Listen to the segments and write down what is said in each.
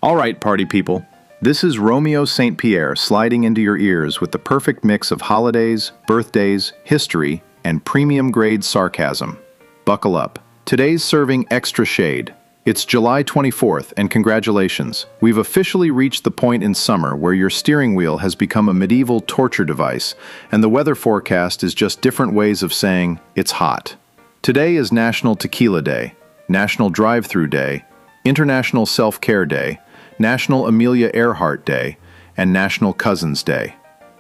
All right, party people. This is Romeo St.Pierre sliding into your ears with the perfect mix of holidays, birthdays, history, and premium-grade sarcasm. Buckle up. Today's serving extra shade. It's July 24th, and congratulations. We've officially reached the point in summer where your steering wheel has become a medieval torture device, and the weather forecast is just different ways of saying, it's hot. Today is National Tequila Day, National Drive-Thru Day, International Self-Care Day, National Amelia Earhart Day, and National Cousins Day.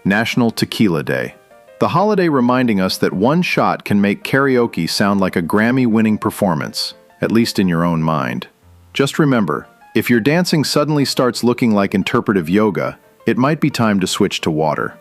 National Tequila Day. The holiday reminding us that one shot can make karaoke sound like a Grammy-winning performance, at least in your own mind. Just remember, if your dancing suddenly starts looking like interpretive yoga, it might be time to switch to water.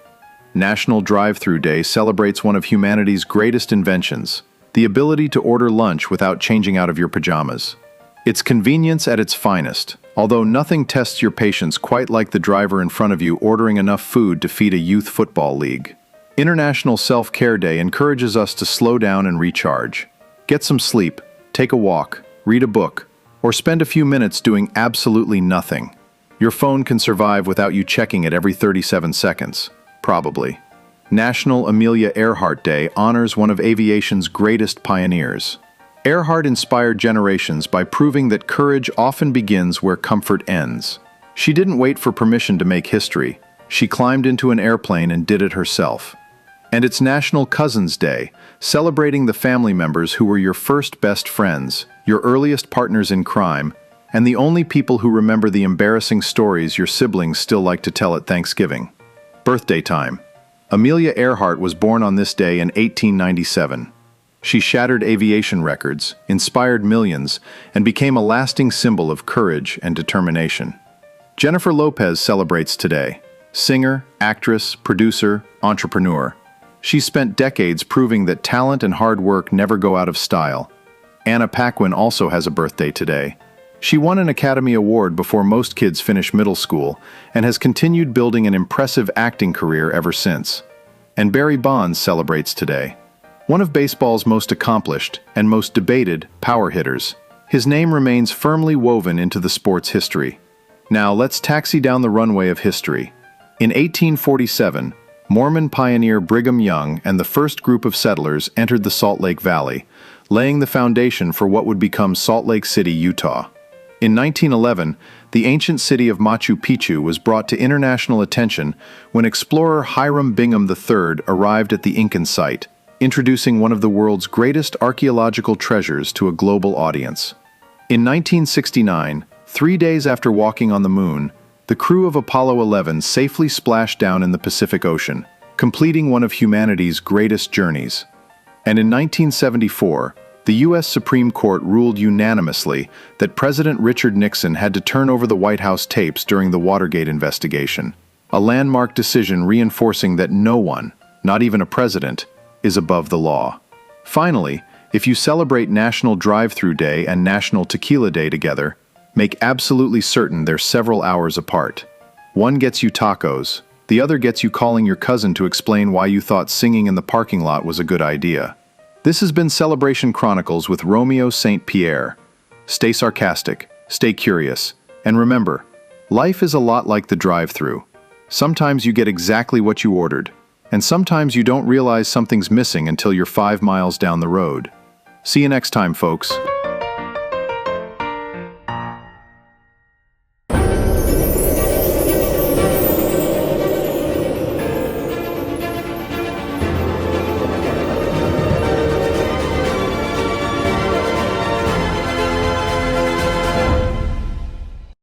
National Drive-Thru Day celebrates one of humanity's greatest inventions, the ability to order lunch without changing out of your pajamas. It's convenience at its finest, although nothing tests your patience quite like the driver in front of you ordering enough food to feed a youth football league. International Self-Care Day encourages us to slow down and recharge. Get some sleep, take a walk, read a book, or spend a few minutes doing absolutely nothing. Your phone can survive without you checking it every 37 seconds, probably. National Amelia Earhart Day honors one of aviation's greatest pioneers. Earhart inspired generations by proving that courage often begins where comfort ends. She didn't wait for permission to make history. She climbed into an airplane and did it herself. And it's National Cousins Day, celebrating the family members who were your first best friends, your earliest partners in crime, and the only people who remember the embarrassing stories your siblings still like to tell at Thanksgiving. Birthday time. Amelia Earhart was born on this day in 1897. She shattered aviation records, inspired millions, and became a lasting symbol of courage and determination. Jennifer Lopez celebrates today. Singer, actress, producer, entrepreneur. She spent decades proving that talent and hard work never go out of style. Anna Paquin also has a birthday today. She won an Academy Award before most kids finish middle school and has continued building an impressive acting career ever since. And Barry Bonds celebrates today. One of baseball's most accomplished and most debated power hitters. His name remains firmly woven into the sport's history. Now let's taxi down the runway of history. In 1847, Mormon pioneer Brigham Young and the first group of settlers entered the Salt Lake Valley, laying the foundation for what would become Salt Lake City, Utah. In 1911, the ancient city of Machu Picchu was brought to international attention when explorer Hiram Bingham III arrived at the Incan site, introducing one of the world's greatest archaeological treasures to a global audience. In 1969, 3 days after walking on the moon, the crew of Apollo 11 safely splashed down in the Pacific Ocean, completing one of humanity's greatest journeys. And in 1974, the U.S. Supreme Court ruled unanimously that President Richard Nixon had to turn over the White House tapes during the Watergate investigation, a landmark decision reinforcing that no one, not even a president, is above the law. Finally, if you celebrate National Drive-Thru Day and National Tequila Day together, make absolutely certain they're several hours apart. One gets you tacos, the other gets you calling your cousin to explain why you thought singing in the parking lot was a good idea. This has been Celebration Chronicles with Romeo St.Pierre. Stay sarcastic, stay curious, and remember, life is a lot like the drive-thru. Sometimes you get exactly what you ordered, and sometimes you don't realize something's missing until you're 5 miles down the road. See you next time, folks.